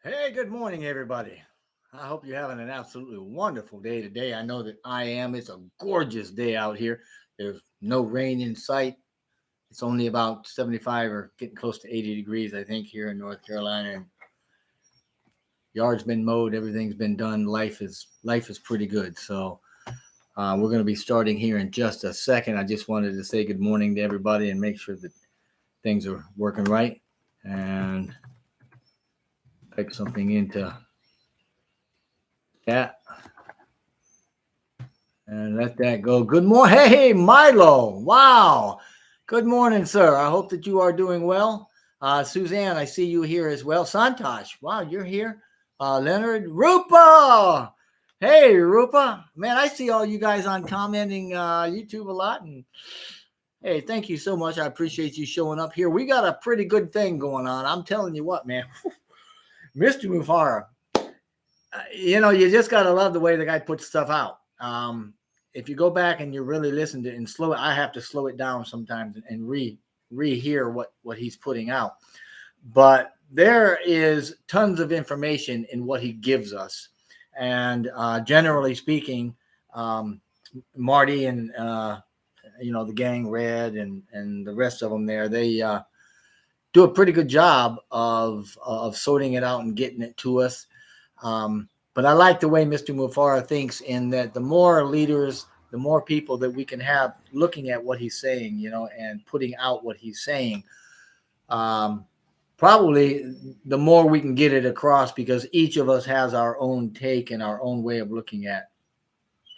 Hey, good morning, everybody. I hope you're having an absolutely wonderful day today. I know that I am. It's a gorgeous day out here. There's no rain in sight. It's only about 75 or getting close to 80 degrees, I think, here in North Carolina. And yard's been mowed, everything's been done. Life is pretty good. So we're going to be starting here in just a second. I just wanted to say good morning to everybody and make sure that things are working right. And type something into chat and let that go. Good morning. Hey, Milo. Wow. Good morning, sir. I hope that you are doing well. Suzanne, I see you here as well. Santosh, wow, you're here. Leonard, Rupa. Hey, Rupa. Man, I see all you guys on commenting YouTube a lot. And hey, thank you so much. I appreciate you showing up here. We got a pretty good thing going on. I'm telling you what, man. Mr. Mufara, you just got to love the way the guy puts stuff out. If you go back and you really listen to it and slow it, I have to slow it down sometimes and rehear what he's putting out. But there is tons of information in what he gives us. And generally speaking, Marty and, the gang Red and the rest of them there, they do a pretty good job of sorting it out and getting it to us. But I like the way Mr. Mufara thinks, in that the more leaders, the more people that we can have looking at what he's saying, and putting out what he's saying, probably the more we can get it across, because each of us has our own take and our own way of looking at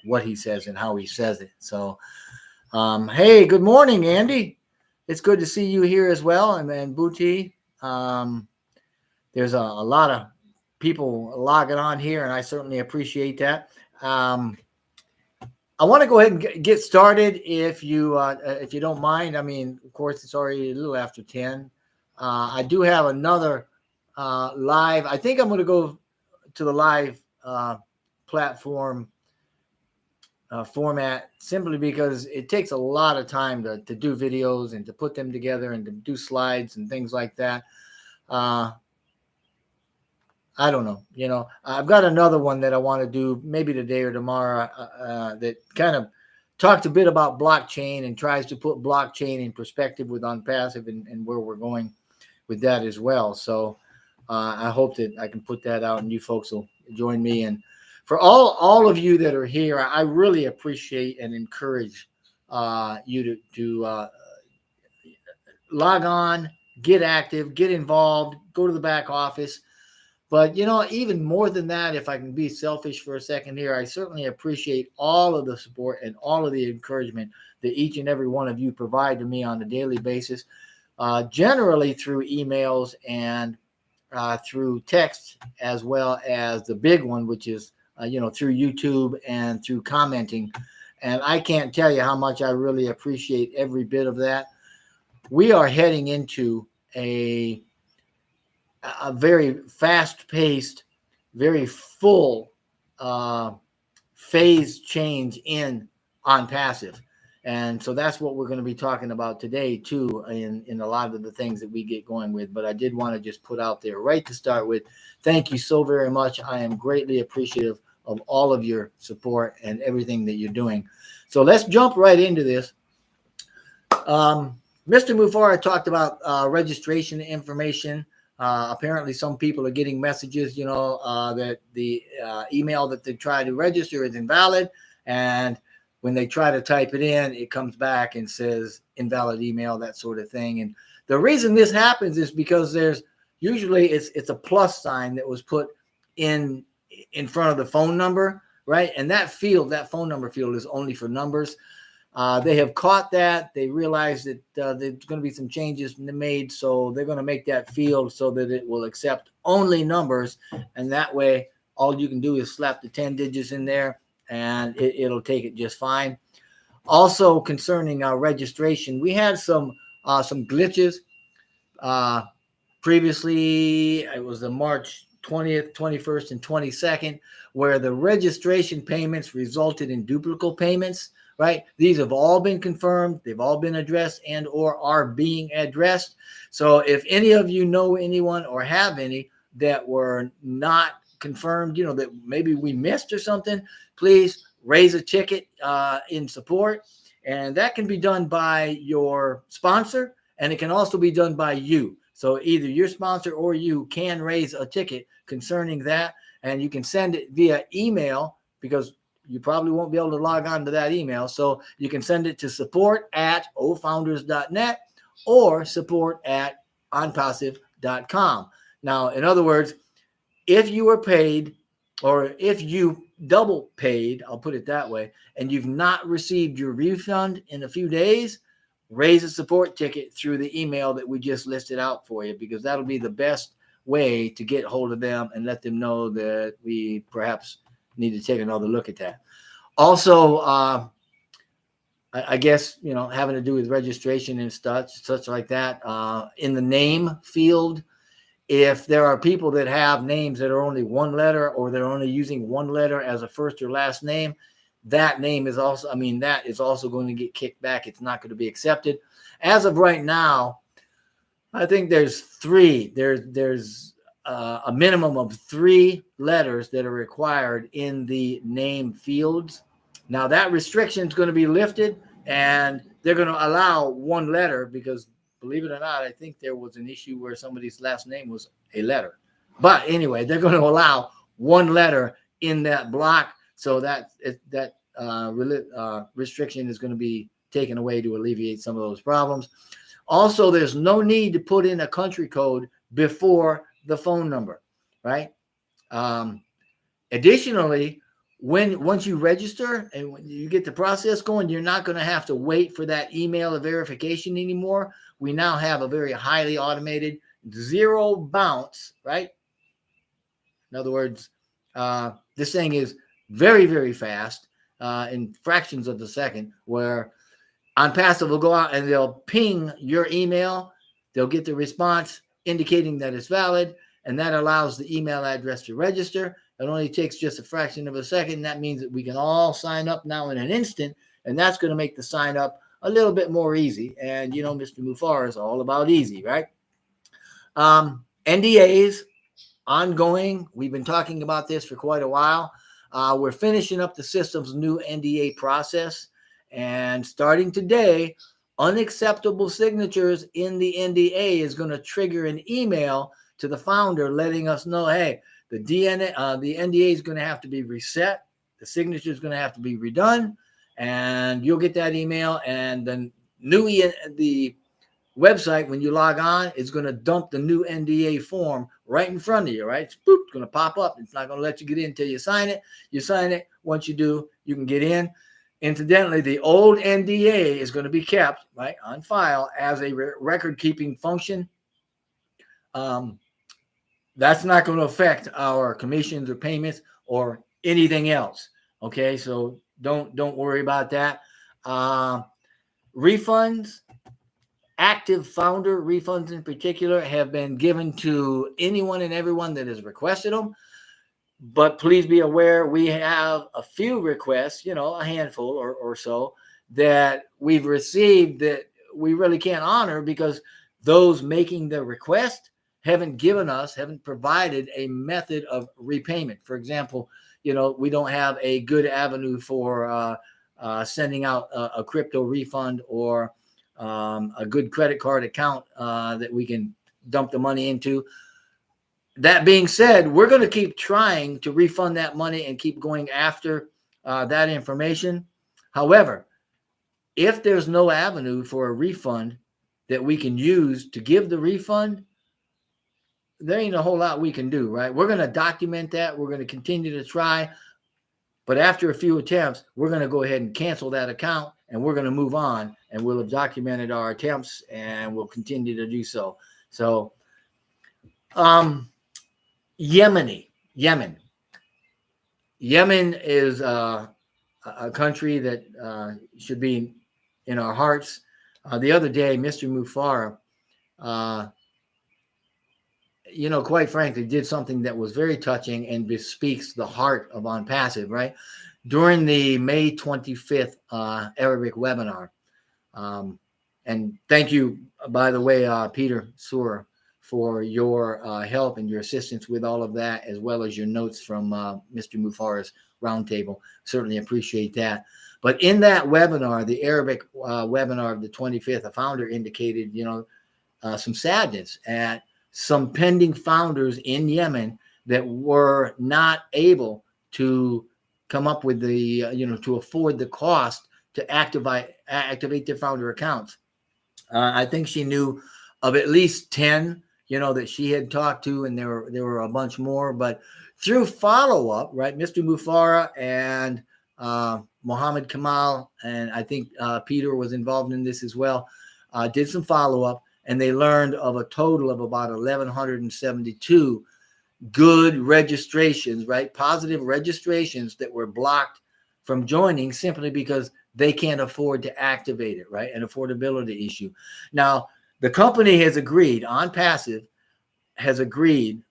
what he says and how he says it. So, hey, good morning, Andy. It's good to see you here as well. And then Booty, there's a lot of people logging on here, and I certainly appreciate that. I want to go ahead and get started if you don't mind. I mean, of course, it's already a little after 10. I do have another live. I think I'm going to go to the live platform format, simply because it takes a lot of time to do videos and to put them together and to do slides and things like that. I don't know. I've got another one that I want to do maybe today or tomorrow that kind of talks a bit about blockchain and tries to put blockchain in perspective with ONPASSIVE and where we're going with that as well. So I hope that I can put that out and you folks will join me. And for all of you that are here, I really appreciate and encourage you to log on, get active, get involved, go to the back office. But, even more than that, if I can be selfish for a second here, I certainly appreciate all of the support and all of the encouragement that each and every one of you provide to me on a daily basis, generally through emails and through text, as well as the big one, which is, through YouTube and through commenting. And I can't tell you how much I really appreciate every bit of that. We are heading into a very fast-paced, very full phase change in ONPASSIVE. And so that's what we're going to be talking about today, too, in a lot of the things that we get going with. But I did want to just put out there right to start with, thank you so very much. I am greatly appreciative of all of your support and everything that you're doing. So let's jump right into this. Mr. Mufara talked about registration information. Apparently some people are getting messages, that the email that they try to register is invalid. And when they try to type it in, it comes back and says invalid email, that sort of thing. And the reason this happens is because there's usually it's a plus sign that was put in front of the phone number, right? And that phone number field is only for numbers. They have caught that. They realize that there's going to be some changes made, so they're going to make that field so that it will accept only numbers, and that way all you can do is slap the 10 digits in there, and it'll take it just fine. Also, concerning our registration, we had some glitches. Previously, it was the March 20th, 21st, and 22nd, where the registration payments resulted in duplicate payments. Right? These have all been confirmed. They've all been addressed and or are being addressed. So if any of you know anyone or have any that were not confirmed, that maybe we missed or something, please raise a ticket in support. And that can be done by your sponsor, and it can also be done by you. So either your sponsor or you can raise a ticket concerning that, and you can send it via email, because you probably won't be able to log on to that email. So you can send it to support@ofounders.net or support@onpassive.com. Now, in other words, if you were paid, or if you double paid, I'll put it that way, and you've not received your refund in a few days, raise a support ticket through the email that we just listed out for you, because that'll be the best way to get hold of them and let them know that we perhaps need to take another look at that. Also, I guess, having to do with registration and such like that, in the name field, if there are people that have names that are only one letter, or they're only using one letter as a first or last name, that name is also, that is also going to get kicked back. It's not going to be accepted. As of right now, I think there's three. There's a minimum of 3 letters that are required in the name fields. Now that restriction is going to be lifted, and they're going to allow 1 letter, because believe it or not, I think there was an issue where somebody's last name was a letter. But anyway, they're going to allow 1 letter in that block, so that restriction is going to be taken away to alleviate some of those problems. Also, there's no need to put in a country code before the phone number, right? Additionally, once you register and when you get the process going, you're not going to have to wait for that email of verification anymore. We now have a very highly automated 0 bounce, right? In other words, this thing is very, very fast, in fractions of a second, where ONPASSIVE will go out and they'll ping your email. They'll get the response indicating that it's valid, and that allows the email address to register. It only takes just a fraction of a second. That means that we can all sign up now in an instant, and that's going to make the sign up a little bit more easy. And, Mr. Mufar is all about easy, right? NDAs, ongoing. We've been talking about this for quite a while. We're finishing up the system's new NDA process, and starting today, unacceptable signatures in the NDA is going to trigger an email to the founder letting us know, hey, the NDA is going to have to be reset. The signature is going to have to be redone, and you'll get that email. And then the website, when you log on, is going to dump the new NDA form right in front of you, right? It's going to pop up. It's not going to let you get in until you sign it. You sign it. Once you do, you can get in. Incidentally, the old NDA is going to be kept, right, on file as a record-keeping function. That's not going to affect our commissions or payments or anything else. Okay, so don't worry about that. Refunds, active founder refunds in particular, have been given to anyone and everyone that has requested them. But please be aware, we have a few requests, a handful or so, that we've received that we really can't honor, because those making the request haven't provided a method of repayment. For example, we don't have a good avenue for sending out a crypto refund, or a good credit card account that we can dump the money into. That being said, we're going to keep trying to refund that money and keep going after that information. However, if there's no avenue for a refund that we can use to give the refund, there ain't a whole lot we can do, right? We're going to document that. We're going to continue to try. But after a few attempts, we're going to go ahead and cancel that account, and we're going to move on, and we'll have documented our attempts, and we'll continue to do so. So, Yemen is a country that should be in our hearts. The other day, Mr. Mufar, quite frankly, did something that was very touching and bespeaks the heart of ONPASSIVE, right? During the May 25th Arabic webinar. And thank you, by the way, Peter Suhr, for your help and your assistance with all of that, as well as your notes from Mr. Mufara's roundtable. Certainly appreciate that. But in that webinar, the Arabic webinar of the 25th, a founder indicated, some sadness at some pending founders in Yemen that were not able to come up with the, to afford the cost to activate their founder accounts. I think she knew of at least 10, that she had talked to, and there were a bunch more. But through follow-up, right, Mr. Mufara and Mohammed Kamal, and I think Peter was involved in this as well, did some follow-up, and they learned of a total of about 1,172 good registrations, right, positive registrations that were blocked from joining simply because they can't afford to activate it, right, an affordability issue. Now, the company has agreed, ONPASSIVE has agreed,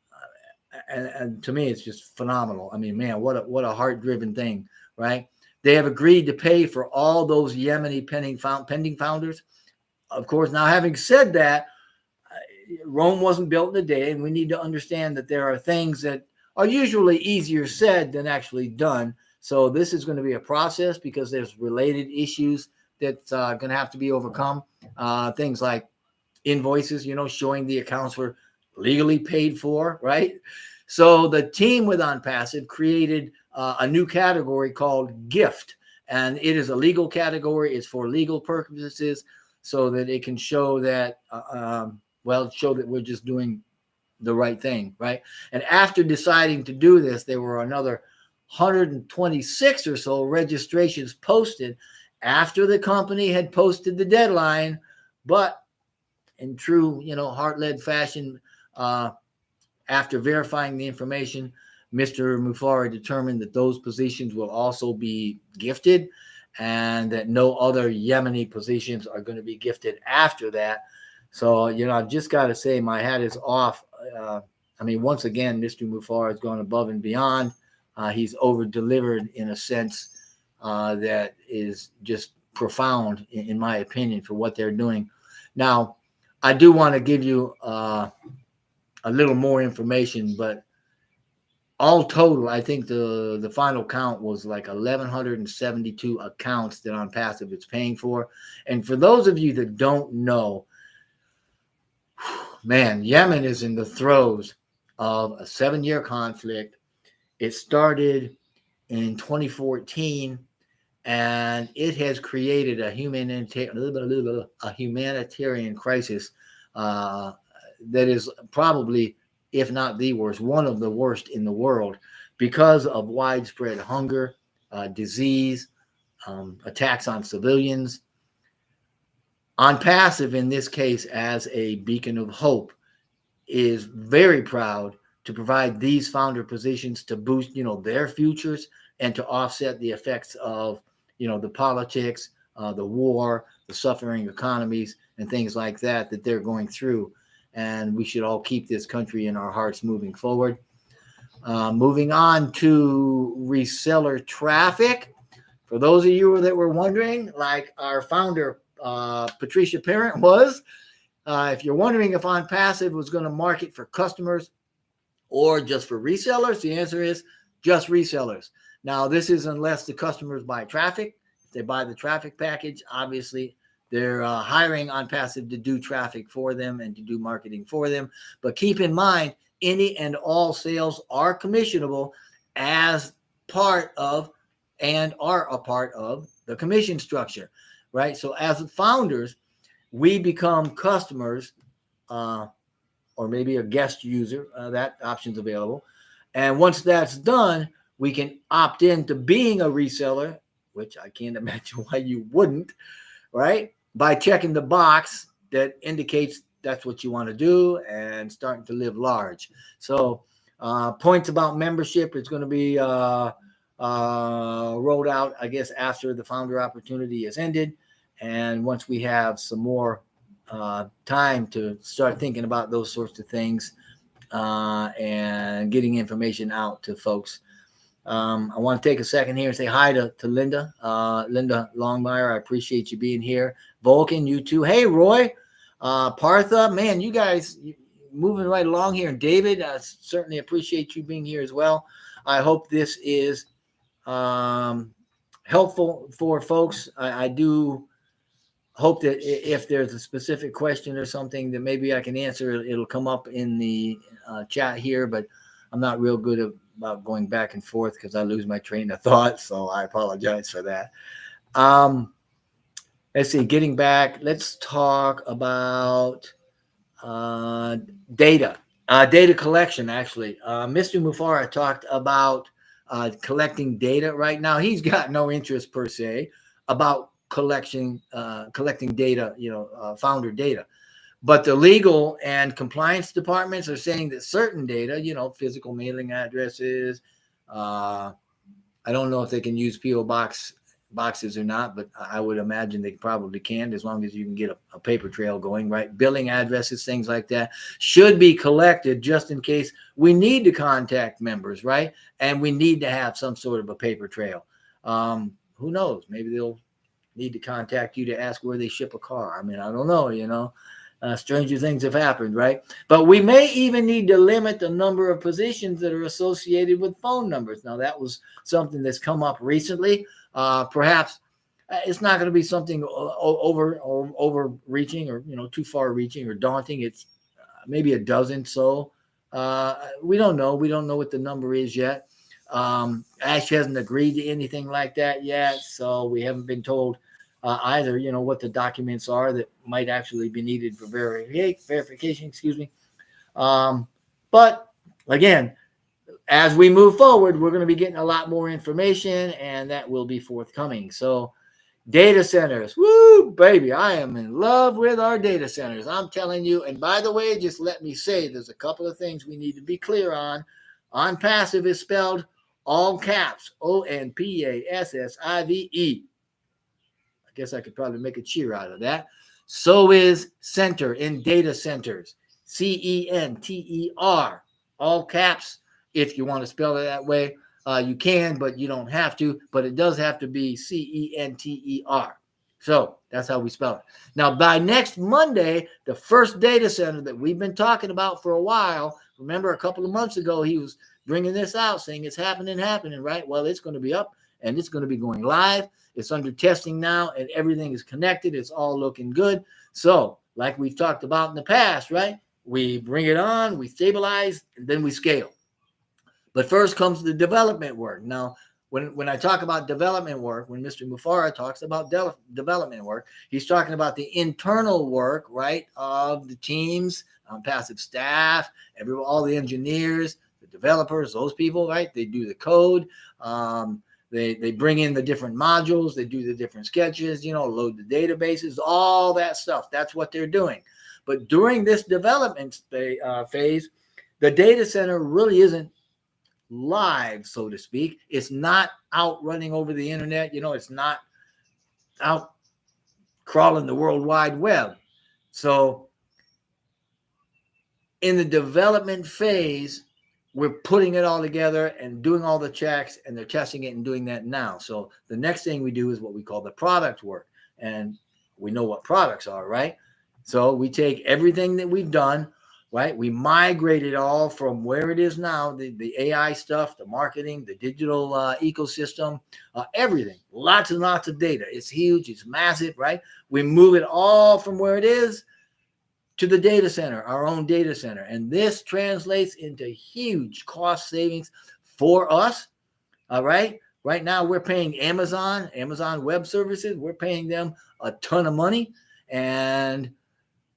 and to me, it's just phenomenal. I mean, man, what a heart-driven thing, right? They have agreed to pay for all those Yemeni pending founders. Of course, now having said that, Rome wasn't built in a day, and we need to understand that there are things that are usually easier said than actually done. So this is going to be a process because there's related issues that's going to have to be overcome. Things like invoices, showing the accounts were legally paid for, right? So the team with ONPASSIVE created a new category called gift, and it is a legal category. It's for legal purposes, so that it can show that, show that we're just doing the right thing, right? And after deciding to do this, there were another 126 or so registrations posted after the company had posted the deadline. But in true, heart-led fashion, after verifying the information, Mr. Mufara determined that those positions will also be gifted, and that no other Yemeni positions are going to be gifted after that. So, I've just got to say my hat is off. Once again, Mr. Mufara has gone above and beyond. He's over-delivered in a sense that is just profound, in my opinion, for what they're doing. Now, I do want to give you a little more information, but all total, I think the final count was like 1,172 accounts that ONPASSIVE is paying for. And for those of you that don't know, man, Yemen is in the throes of a 7-year conflict. It started in 2014, and it has created a humanitarian crisis that is probably, if not the worst, one of the worst in the world, because of widespread hunger, disease, attacks on civilians. ONPASSIVE, in this case, as a beacon of hope, is very proud to provide these founder positions to boost, their futures and to offset the effects of, the politics, the war, the suffering economies, and things like that they're going through. And we should all keep this country in our hearts moving forward. Moving on to Reseller Traffic. For those of you that were wondering, like our founder, Patricia Parent was, if you're wondering if ONPASSIVE was going to market for customers or just for resellers, the answer is just resellers. Now, this is unless the customers buy traffic. If they buy the traffic package, obviously they're hiring ONPASSIVE to do traffic for them and to do marketing for them. But keep in mind, any and all sales are commissionable as part of and are a part of the commission structure, right? So as founders, we become customers or maybe a guest user. That option's available. And once that's done, we can opt into being a reseller, which I can't imagine why you wouldn't, right? By checking the box that indicates that's what you want to do and starting to live large. So points about membership is going to be rolled out, I guess, after the founder opportunity is ended. And once we have some more time to start thinking about those sorts of things and getting information out to folks. I want to take a second here and say hi to Linda. Linda Longmire, I appreciate you being here. Vulcan, you too. Hey, Roy. Partha, man, you guys, moving right along here. And David, I certainly appreciate you being here as well. I hope this is helpful for folks. I do hope that if there's a specific question or something that maybe I can answer, it'll come up in the chat here, but I'm not real good about going back and forth because I lose my train of thought. So I apologize for that. Let's see, getting back, let's talk about data collection. Actually, Mr. Mufara talked about collecting data right now. He's got no interest per se about collecting data, founder data. But the legal and compliance departments are saying that certain data, physical mailing addresses, I don't know if they can use PO boxes or not, but I would imagine they probably can, as long as you can get a paper trail going, right? Billing addresses, things like that should be collected just in case we need to contact members, right? And we need to have some sort of a paper trail. Who knows? Maybe they'll need to contact you to ask where they ship a car. I mean, I don't know, stranger things have happened, right? But we may even need to limit the number of positions that are associated with phone numbers. Now, that was something that's come up recently. Perhaps it's not going to be something overreaching or, too far reaching or daunting. It's maybe a dozen. So we don't know. We don't know what the number is yet. Ash hasn't agreed to anything like that yet. So we haven't been told either, what the documents are that might actually be needed for verification, but again, as we move forward, we're going to be getting a lot more information, and that will be forthcoming. So data centers, woo, baby, I am in love with our data centers. I'm telling you. And by the way, just let me say, there's a couple of things we need to be clear on. ONPASSIVE is spelled all caps, ONPASSIVE. I guess I could probably make a cheer out of that. So is center in data centers, CENTER, all caps. If you want to spell it that way, you can, but you don't have to. But it does have to be CENTER. So that's how we spell it. Now, by next Monday, the first data center that we've been talking about for a while, remember a couple of months ago, he was bringing this out saying it's happening, right? Well, it's going to be up and it's going to be going live. It's under testing now and everything is connected. It's all looking good. So like we've talked about in the past, right? We bring it on, we stabilize, and then we scale. But first comes the development work. Now, when I talk about development work, when Mr. Mufara talks about development work, he's talking about the internal work, right, of the teams, passive staff, all the engineers, the developers, those people, right? They do the code. They bring in the different modules. They do the different sketches, load the databases, all that stuff. That's what they're doing. But during this development phase, the data center really isn't live, so to speak. It's not out running over the internet. It's not out crawling the World Wide Web. So in the development phase, we're putting it all together and doing all the checks, and they're testing it and doing that now. So the next thing we do is what we call the product work. And we know what products are, right? So we take everything that we've done, right? We migrate it all from where it is now, the AI stuff, the marketing, the digital ecosystem, everything. Lots and lots of data. It's huge. It's massive, right? We move it all from where it is to the data center, our own data center. And this translates into huge cost savings for us, all right? Right now, we're paying Amazon Web Services. We're paying them a ton of money. And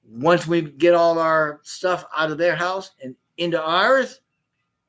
once we get all our stuff out of their house and into ours,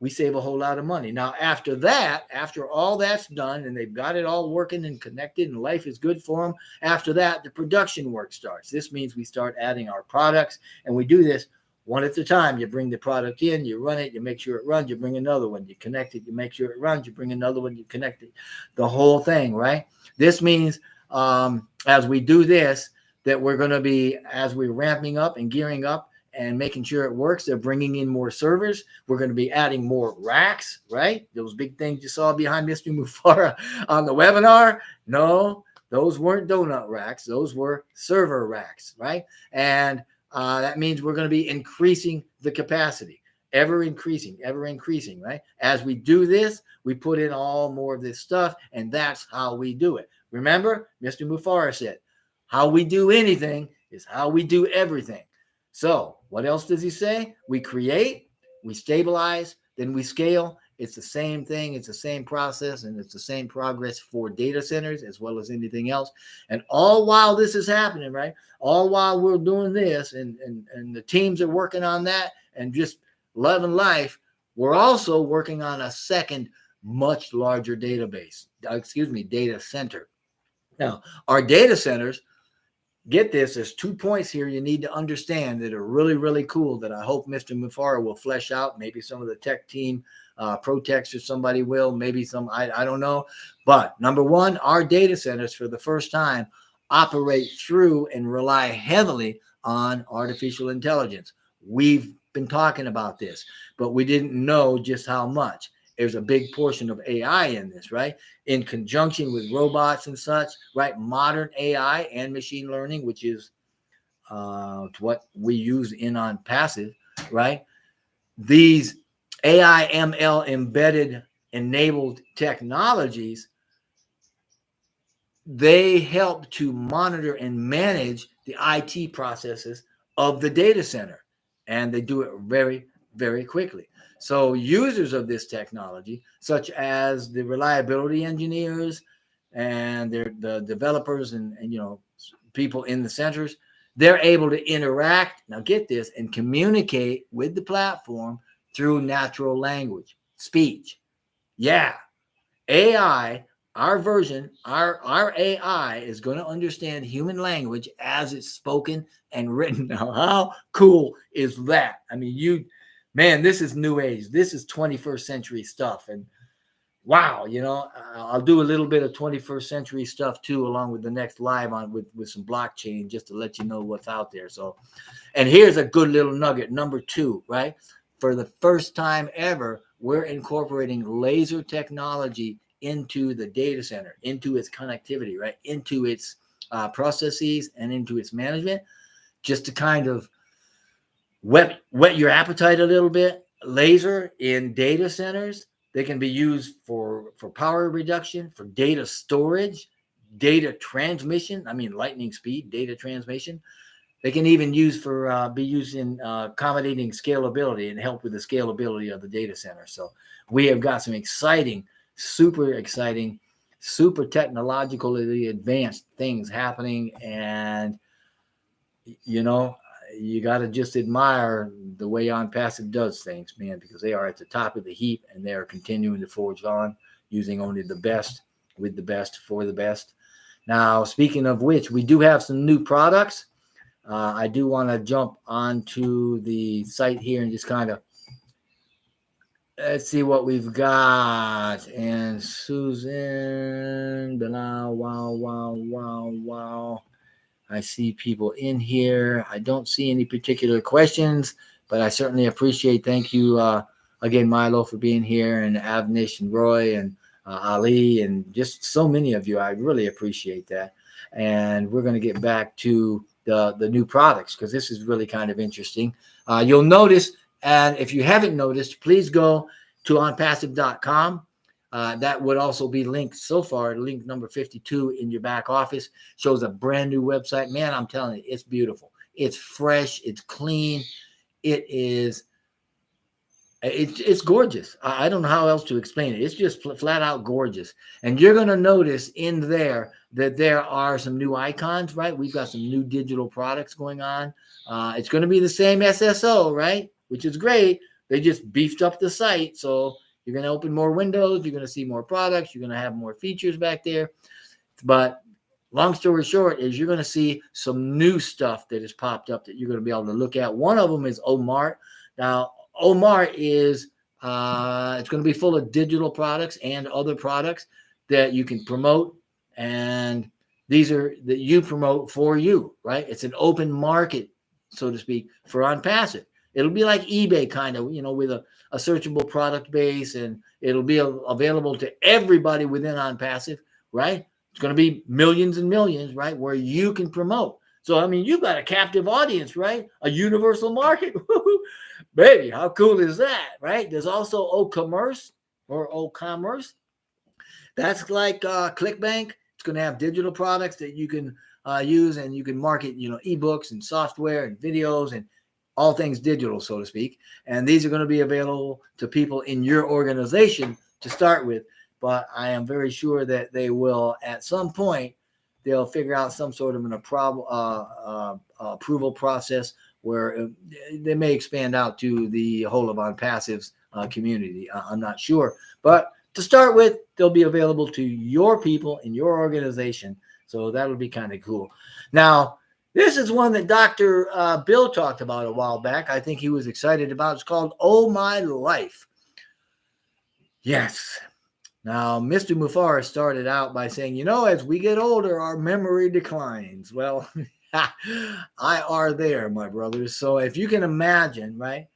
we save a whole lot of money. Now, after that, after all that's done and they've got it all working and connected and life is good for them, after that, the production work starts. This means we start adding our products, and we do this one at a time. You bring the product in, you run it, you make sure it runs, you bring another one, you connect it, you make sure it runs, you bring another one, you connect it, the whole thing, right? This means as we do this, that we're going to be, as we're ramping up and gearing up and making sure it works, they're bringing in more servers. We're going to be adding more racks, right? Those big things you saw behind Mr. Mufara on the webinar. No, those weren't donut racks. Those were server racks, right? And that means we're going to be increasing the capacity, ever increasing, right? As we do this, we put in all more of this stuff, and that's how we do it. Remember, Mr. Mufara said, how we do anything is how we do everything. So what else does he say? We create, we stabilize, then we scale. It's the same thing. It's the same process, and it's the same progress for data centers as well as anything else. And all while this is happening, right? All while we're doing this and the teams are working on that and just loving life, we're also working on a second, much larger data center. Now, our data centers, get this, there's 2 points here you need to understand that are really, really cool that I hope Mr. Mufara will flesh out. Maybe some of the tech team, ProTex or somebody will, maybe some, I don't know. But number one, our data centers for the first time operate through and rely heavily on artificial intelligence. We've been talking about this, but we didn't know just how much. There's a big portion of AI in this, right? In conjunction with robots and such, right? Modern AI and machine learning, which is what we use in ONPASSIVE, right? These AI, ML embedded enabled technologies, they help to monitor and manage the IT processes of the data center. And they do it very, very quickly. So users of this technology, such as the reliability engineers and the developers and people in the centers, they're able to interact, now get this, and communicate with the platform through natural language, speech. Yeah, AI, our version, our AI is going to understand human language as it's spoken and written. Now, how cool is that? I mean, man, this is new age. This is 21st century stuff. And wow, I'll do a little bit of 21st century stuff too, along with the next live on with some blockchain, just to let you know what's out there. So, and here's a good little nugget. Number 2, right? For the first time ever, we're incorporating laser technology into the data center, into its connectivity, right? Into its processes and into its management, just to kind of whet your appetite a little bit. Laser in data centers, they can be used for power reduction, for data storage, data transmission. I mean, lightning speed data transmission. They can even be used in accommodating scalability and help with the scalability of the data center. So we have got some super exciting, super technologically advanced things happening. And, you got to just admire the way ONPASSIVE does things, man, because they are at the top of the heap and they are continuing to forge on, using only the best, with the best, for the best. Now, speaking of which, we do have some new products. I do want to jump onto the site here and just kind of let's see what we've got. And Susan, wow. I see people in here. I don't see any particular questions, but I certainly appreciate. Thank you again, Milo, for being here, and Avnish and Roy and Ali and just so many of you. I really appreciate that. And we're going to get back to the new products, because this is really kind of interesting. You'll notice, and if you haven't noticed, please go to onpassive.com. That would also be linked so far. Link number 52 in your back office shows a brand new website. Man, I'm telling you, it's beautiful. It's fresh. It's clean. It's gorgeous. I don't know how else to explain it. It's just flat out gorgeous. And you're going to notice in there that there are some new icons, right? We've got some new digital products going on. It's going to be the same SSO, right? Which is great. They just beefed up the site. So you're going to open more windows. You're going to see more products. You're going to have more features back there. But long story short is you're going to see some new stuff that has popped up that you're going to be able to look at. One of them is Omart. Now, Omart is it's going to be full of digital products and other products that you can promote. And these are that you promote for you, right? It's an open market, so to speak, for ONPASSIVE. It'll be like eBay kind of, with a searchable product base, and it'll be available to everybody within ONPASSIVE, right? It's going to be millions and millions, right? Where you can promote. So, I mean, you've got a captive audience, right? A universal market. Baby, how cool is that, right? There's also O-commerce or O-commerce. That's like ClickBank. It's going to have digital products that you can use, and you can market, ebooks and software and videos and all things digital, so to speak. And these are going to be available to people in your organization to start with. But I am very sure that they will, at some point, they'll figure out some sort of an approval process where they may expand out to the whole of OnPassive's community. I'm not sure. But to start with, they'll be available to your people in your organization. So that'll be kind of cool. Now, this is one that Dr. Bill talked about a while back. I think he was excited about. It's called Oh My Life. Yes. Now, Mr. Mufar started out by saying, as we get older, our memory declines. Well, I are there, my brothers. So if you can imagine, right,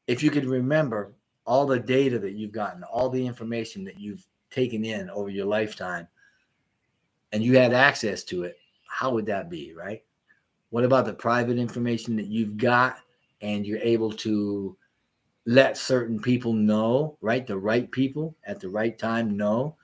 if you could remember all the data that you've gotten, all the information that you've taken in over your lifetime, and you had access to it, how would that be, right? What about the private information that you've got and you're able to let certain people know, right? The right people at the right time know.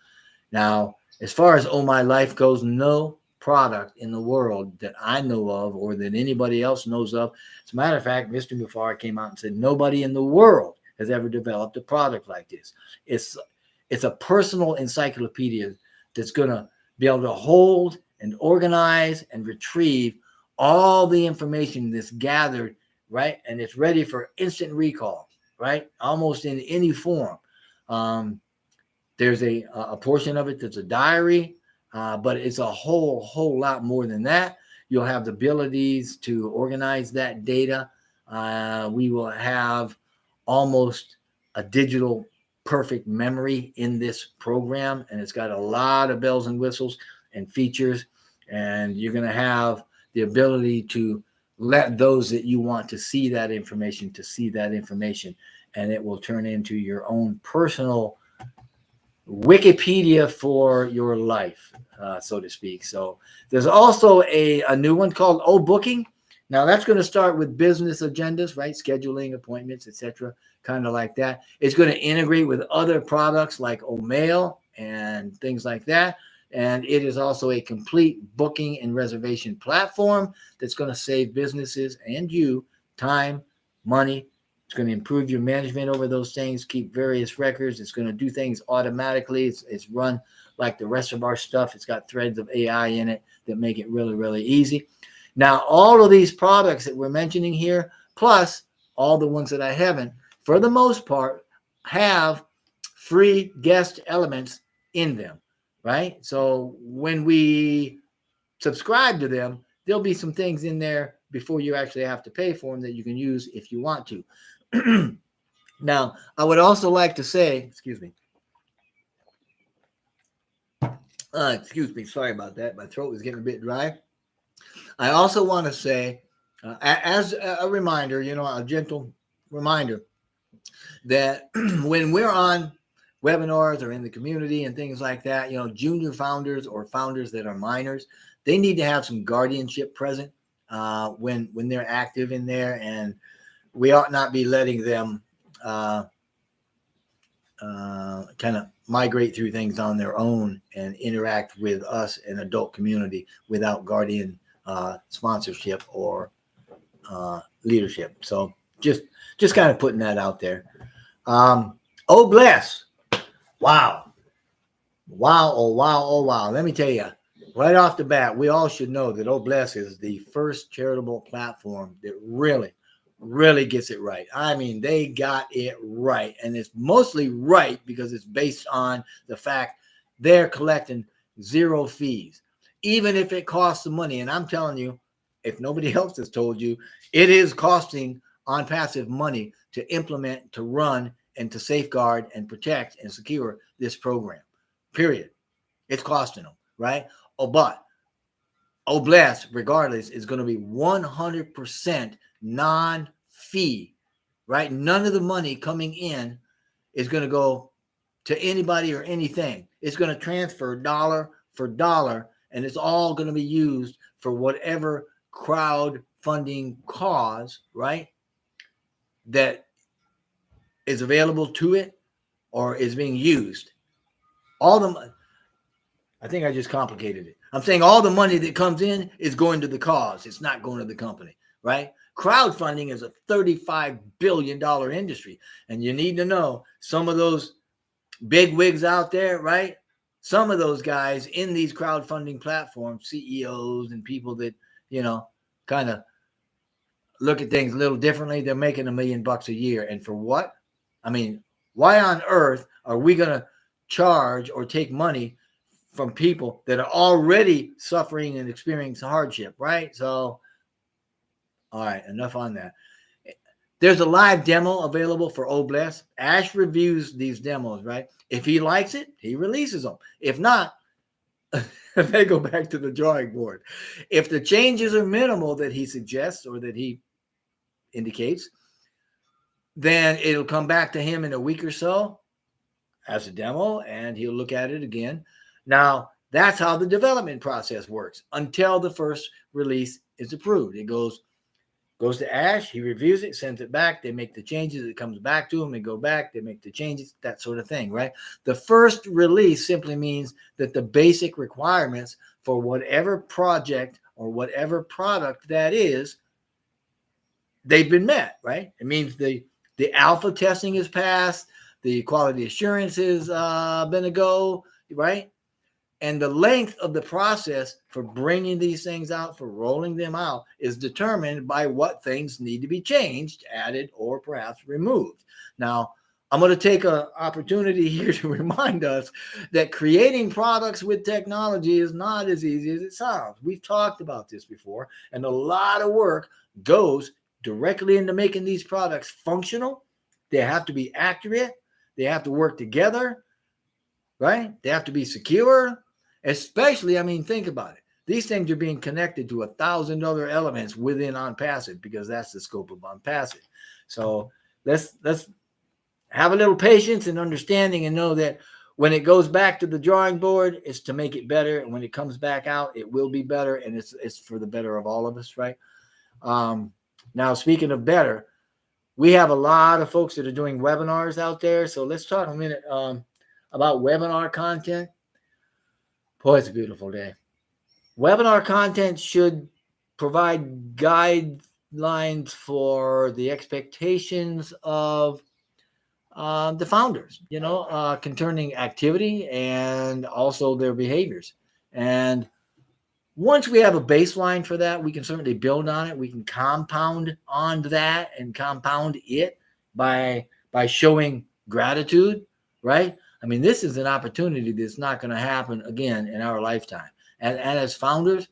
Now, as far as Oh My Life goes, no product in the world that I know of or that anybody else knows of. As a matter of fact, Mr. Mufar came out and said nobody in the world has ever developed a product like this. It's a personal encyclopedia that's going to be able to hold and organize and retrieve all the information that's gathered, right? And it's ready for instant recall, right? Almost in any form. There's a portion of it that's a diary, but it's a whole lot more than that. You'll have the abilities to organize that data. We will have almost a digital perfect memory in this program, and it's got a lot of bells and whistles and features, and you're going to have the ability to let those that you want to see that information, and it will turn into your own personal Wikipedia for your life, so to speak. So there's also a new one called O-Booking. Now that's going to start with business agendas, right? Scheduling appointments, etc., kind of like that. It's going to integrate with other products like O-Mail and things like that. And it is also a complete booking and reservation platform that's going to save businesses and you time, money. It's going to improve your management over those things, keep various records. It's going to do things automatically. It's run like the rest of our stuff. It's got threads of AI in it that make it really, really easy. Now, all of these products that we're mentioning here, plus all the ones that I haven't, for the most part, have free guest elements in them, right? So when we subscribe to them, there'll be some things in there before you actually have to pay for them that you can use if you want to. Now, I would also like to say, excuse me, sorry about that. My throat is getting a bit dry. I also want to say, as a reminder, a gentle reminder that when we're on webinars or in the community and things like that, junior founders or founders that are minors, they need to have some guardianship present when they're active in there, and we ought not be letting them kind of migrate through things on their own and interact with us, an adult community, without guardian sponsorship or leadership. So just kind of putting that out there. Oh, bless. Wow. Oh, wow. Let me tell you, right off the bat, we all should know that Oh, bless is the first charitable platform that really gets it right. I mean, they got it right. And it's mostly right because it's based on the fact they're collecting zero fees, even if it costs some money. And I'm telling you, if nobody else has told you, it is costing OnPassive money to implement, to run, and to safeguard and protect and secure this program, period. It's costing them, right? Oh, but Oh, bless, regardless, is going to be 100% non-fee, right? None of the money coming in is going to go to anybody or anything. It's going to transfer dollar for dollar and it's all going to be used for whatever crowdfunding cause, right, that is available to it or is being used. All the, I think I just complicated it. I'm saying all the money that comes in is going to the cause. It's not going to the company, right? Crowdfunding is a $35 billion industry. And you need to know some of those big wigs out there, right? Some of those guys in these crowdfunding platforms, CEOs and people that, you know, kind of look at things a little differently, they're making $1 million a year. And for what? I mean, why on earth are we going to charge or take money from people that are already suffering and experiencing hardship, right? So, all right, enough on that. There's a live demo available for Obless. Ash reviews these demos, right? If he likes it, he releases them. If not, they go back to the drawing board. If the changes are minimal that he suggests or that he indicates, then it'll come back to him in a week or so as a demo, and he'll look at it again. Now, that's how the development process works until the first release is approved. It goes to Ash, he reviews it, sends it back, they make the changes, it comes back to him, they go back, they make the changes, that sort of thing, right? The first release simply means that the basic requirements for whatever project or whatever product that is, they've been met, right? It means the alpha testing is passed, the quality assurance has been a go, right? And the length of the process for bringing these things out, for rolling them out, is determined by what things need to be changed, added, or perhaps removed. Now, I'm going to take an opportunity here to remind us that creating products with technology is not as easy as it sounds. We've talked about this before, and a lot of work goes directly into making these products functional. They have to be accurate. They have to work together, right? They have to be secure. Especially, I mean, think about it. These things are being connected to 1,000 other elements within OnPassive because that's the scope of OnPassive. So let's have a little patience and understanding and know that when it goes back to the drawing board, it's to make it better. And when it comes back out, it will be better. And it's for the better of all of us, right? Now, speaking of better, we have a lot of folks that are doing webinars out there. So let's talk a minute about webinar content. Boy, it's a beautiful day. Webinar content should provide guidelines for the expectations of the founders, you know, concerning activity and also their behaviors. And once we have a baseline for that, we can certainly build on it. We can compound on that and compound it by showing gratitude, right? I mean, this is an opportunity that's not going to happen again in our lifetime. And as founders,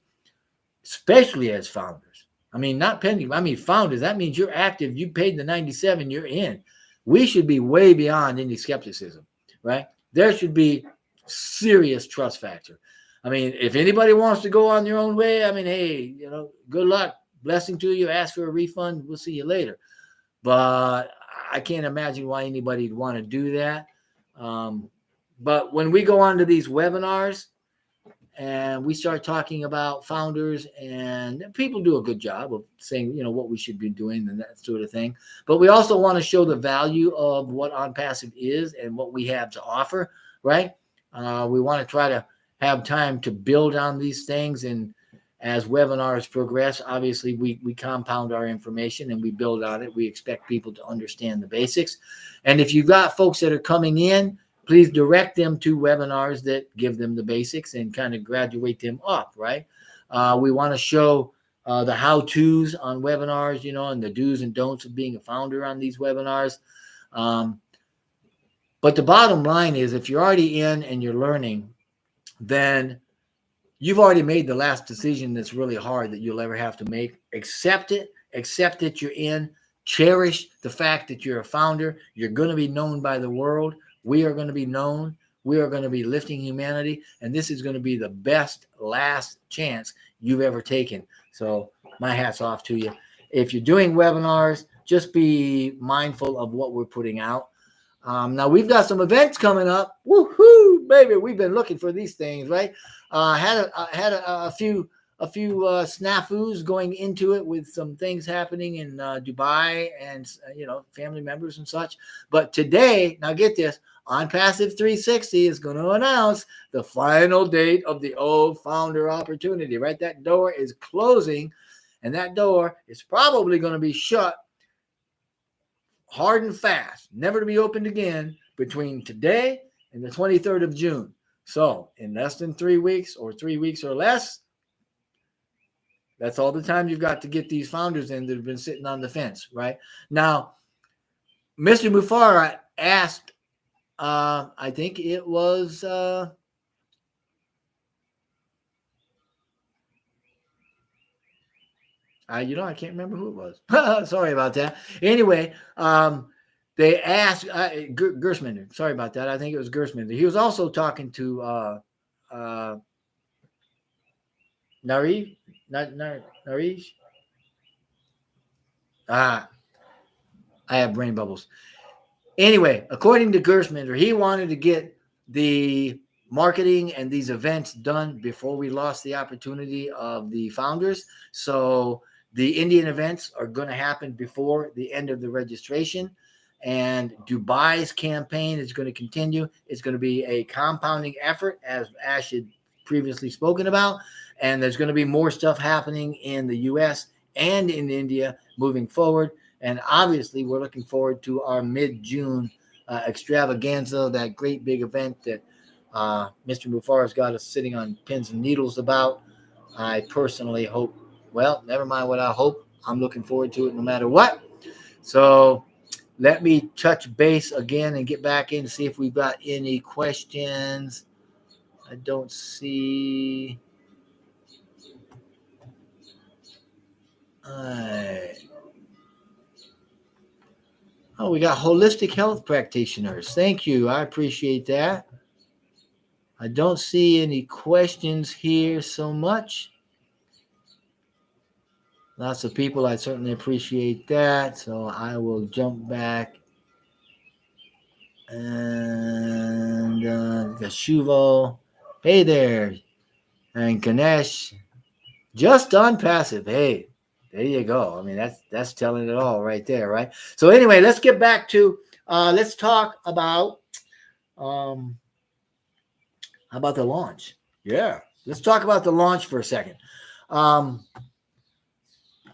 especially as founders, I mean, not pending, I mean, founders, that means you're active. You paid the 97, you're in. We should be way beyond any skepticism, right? There should be serious trust factor. I mean, if anybody wants to go on their own way, I mean, hey, you know, good luck, blessing to you, ask for a refund, we'll see you later. But I can't imagine why anybody would want to do that. But when we go on to these webinars and we start talking about founders, and people do a good job of saying, you know, what we should be doing and that sort of thing. But we also want to show the value of what OnPassive is and what we have to offer, right? We want to try to have time to build on these things. And as webinars progress, obviously we compound our information and we build on it. We expect people to understand the basics. And if you've got folks that are coming in, please direct them to webinars that give them the basics and kind of graduate them up, right? We want to show the how-tos on webinars, you know, and the do's and don'ts of being a founder on these webinars. But the bottom line is, if you're already in and you're learning, then you've already made the last decision that's really hard that you'll ever have to make. Accept it. Accept that you're in. Cherish the fact that you're a founder. You're going to be known by the world. We are going to be known. We are going to be lifting humanity. And this is going to be the best last chance you've ever taken. So my hat's off to you. If you're doing webinars, just be mindful of what we're putting out. Now we've got some events coming up. Woohoo, baby! We've been looking for these things, right? Had a few snafus going into it with some things happening in Dubai and family members and such. But today, now get this, ONPASSIVE 360 is going to announce the final date of the old founder opportunity. Right, that door is closing, and that door is probably going to be shut hard and fast, never to be opened again between today and the 23rd of June. So in less than 3 weeks or 3 weeks or less, that's all the time you've got to get these founders in that have been sitting on the fence, right? Now, Mr. Mufara asked, I think it was I can't remember who it was. Sorry about that. Anyway, they asked Gersminder. Sorry about that. I think it was Gersminder. He was also talking to Narish. I have brain bubbles. Anyway, according to Gersminder, he wanted to get the marketing and these events done before we lost the opportunity of the founders. So the Indian events are going to happen before the end of the registration, and Dubai's campaign is going to continue. It's going to be a compounding effort, as Ash had previously spoken about, and there's going to be more stuff happening in the U.S. and in India moving forward. And obviously, we're looking forward to our mid-June extravaganza, that great big event that Mr. Mufara's got us sitting on pins and needles about. I personally hope, well, never mind what I hope. I'm looking forward to it no matter what. So let me touch base again and get back in to see if we've got any questions. I don't see. Oh, we got holistic health practitioners. Thank you. I appreciate that. I don't see any questions here so much. Lots of people. I certainly appreciate that. So I will jump back. And Gashuvo. Hey there. And Ganesh. Just ONPASSIVE. Hey, there you go. I mean, that's telling it all right there, right? So anyway, let's get back to let's talk about how about the launch. Yeah, let's talk about the launch for a second.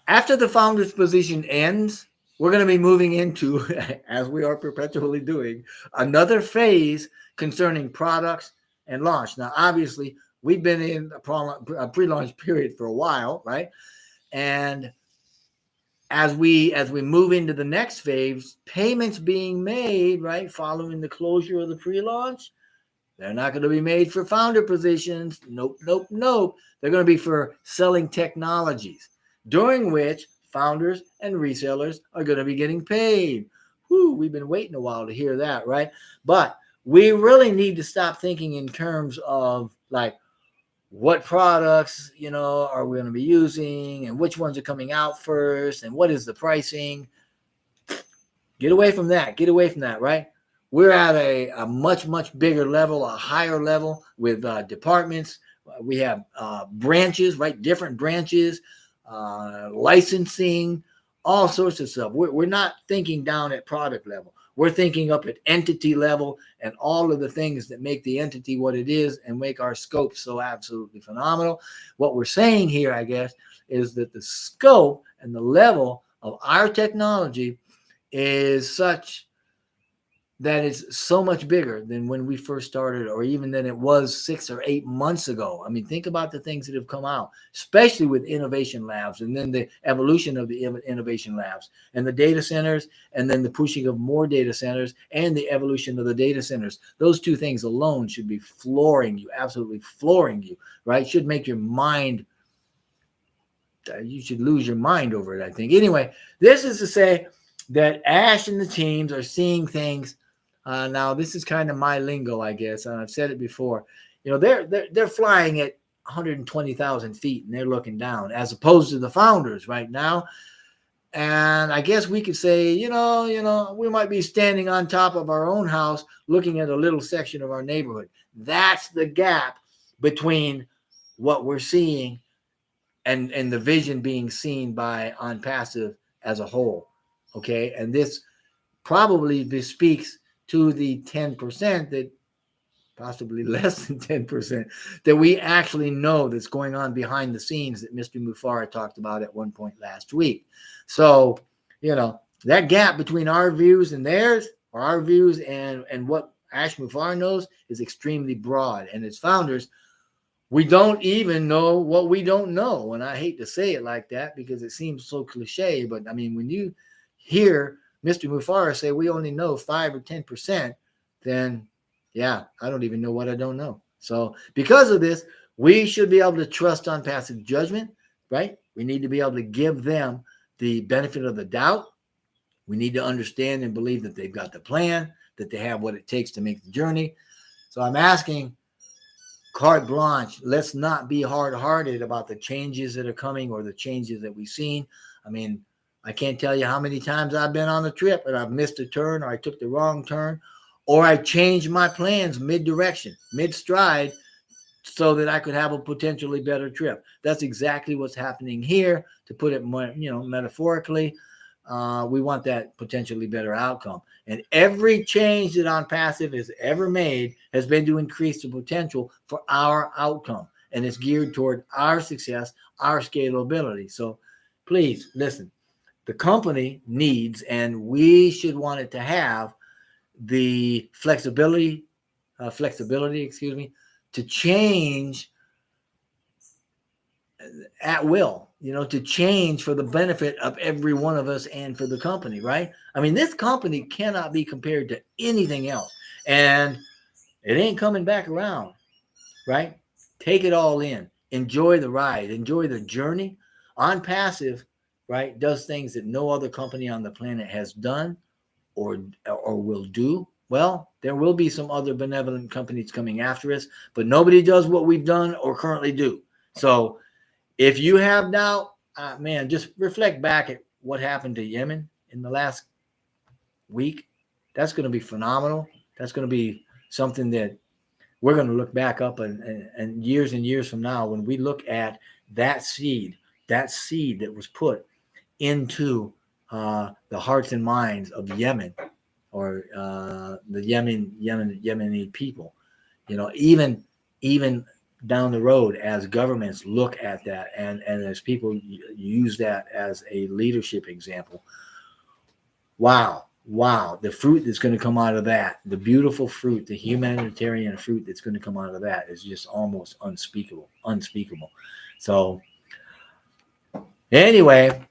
After the founder's position ends, we're going to be moving into, as we are perpetually doing, another phase concerning products and launch. Now, obviously, we've been in a pre-launch period for a while, right? And as we move into the next phase, payments being made, right, following the closure of the pre-launch, they're not going to be made for founder positions. Nope. They're going to be for selling technologies, during which founders and resellers are going to be getting paid. Whew, we've been waiting a while to hear that, right? But we really need to stop thinking in terms of like what products, are we going to be using and which ones are coming out first and what is the pricing. Get away from that, right? We're at a much, much bigger level, a higher level with departments. We have branches, right? Different branches, licensing, all sorts of stuff. We're not thinking down at product level. We're thinking up at entity level and all of the things that make the entity what it is and make our scope so absolutely phenomenal. What we're saying here, I guess, is that the scope and the level of our technology is such that it's so much bigger than when we first started, or even than it was 6 or 8 months ago. I mean, think about the things that have come out, especially with innovation labs, and then the evolution of the innovation labs and the data centers, and then the pushing of more data centers and the evolution of the data centers. Those two things alone should be flooring you, absolutely flooring you, right? Should make your mind, you should lose your mind over it, I think. Anyway, this is to say that Ash and the teams are seeing things. Now, this is kind of my lingo, I guess, and I've said it before. They're flying at 120,000 feet and they're looking down, as opposed to the founders right now. And I guess we could say, we might be standing on top of our own house looking at a little section of our neighborhood. That's the gap between what we're seeing and the vision being seen by ONPASSIVE as a whole. Okay. And this probably bespeaks to the 10% that possibly less than 10% that we actually know that's going on behind the scenes that Mr. Mufara talked about at one point last week. So, that gap between our views and theirs, or our views and what Ash Mufara knows, is extremely broad. And as founders, we don't even know what we don't know. And I hate to say it like that because it seems so cliche, but I mean, when you hear Mr. Mufara say we only know 5 or 10%, then yeah, I don't even know what I don't know. So because of this, we should be able to trust ONPASSIVE judgment, right? We need to be able to give them the benefit of the doubt. We need to understand and believe that they've got the plan, that they have what it takes to make the journey. So I'm asking carte blanche, let's not be hard-hearted about the changes that are coming or the changes that we've seen. I mean, I can't tell you how many times I've been on a trip and I've missed a turn, or I took the wrong turn, or I changed my plans mid-direction, mid-stride, so that I could have a potentially better trip. That's exactly what's happening here. To put it more, metaphorically, we want that potentially better outcome. And every change that ONPASSIVE has ever made has been to increase the potential for our outcome. And it's geared toward our success, our scalability. So please listen, the company needs, and we should want it to have, the flexibility, to change at will, to change for the benefit of every one of us and for the company, right? I mean, this company cannot be compared to anything else, and it ain't coming back around, right? Take it all in. Enjoy the ride. Enjoy the journey. ONPASSIVE, right, does things that no other company on the planet has done or will do. Well, there will be some other benevolent companies coming after us, but nobody does what we've done or currently do. So if you have doubt, man, just reflect back at what happened to Yemen in the last week. That's going to be phenomenal. That's going to be something that we're going to look back up and years from now, when we look at that seed that was put into the hearts and minds of Yemen, or the Yemeni people, even down the road, as governments look at that and as people use that as a leadership example. Wow, the fruit that's going to come out of that, the beautiful fruit, the humanitarian fruit that's going to come out of that is just almost unspeakable. So anyway,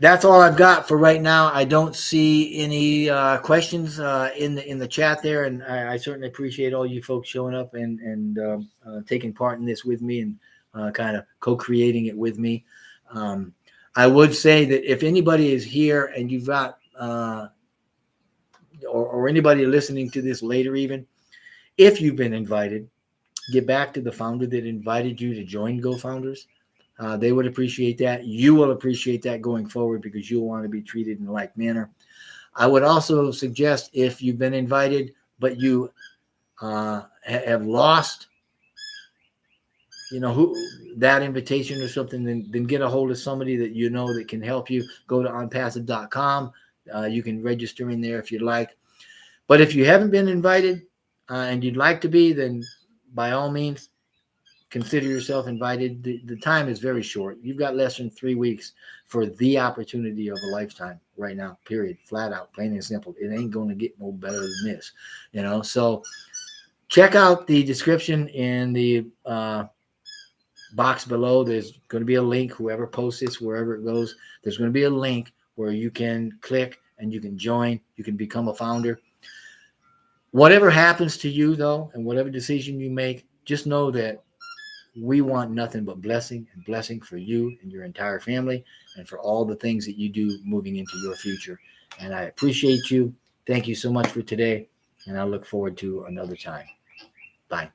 that's all I've got for right now. I don't see any questions in the chat there, and I certainly appreciate all you folks showing up and taking part in this with me and kind of co-creating it with me. I would say that if anybody is here and you've got or anybody listening to this later, even if you've been invited, get back to the founder that invited you to join GoFounders. They would appreciate that. You will appreciate that going forward, because you'll want to be treated in a like manner. I would also suggest, if you've been invited but you have lost, that invitation or something, then get a hold of somebody that that can help you. Go to onpassive.com. You can register in there if you'd like. But if you haven't been invited and you'd like to be, then by all means, consider yourself invited. The time is very short. You've got less than 3 weeks for the opportunity of a lifetime right now, period. Flat out, plain and simple. It ain't going to get no better than this, So check out the description in the box below. There's going to be a link. Whoever posts this, wherever it goes, there's going to be a link where you can click and you can join. You can become a founder. Whatever happens to you, though, and whatever decision you make, just know that we want nothing but blessing and blessing for you and your entire family, and for all the things that you do moving into your future. And I appreciate you. Thank you so much for today, and I look forward to another time. Bye.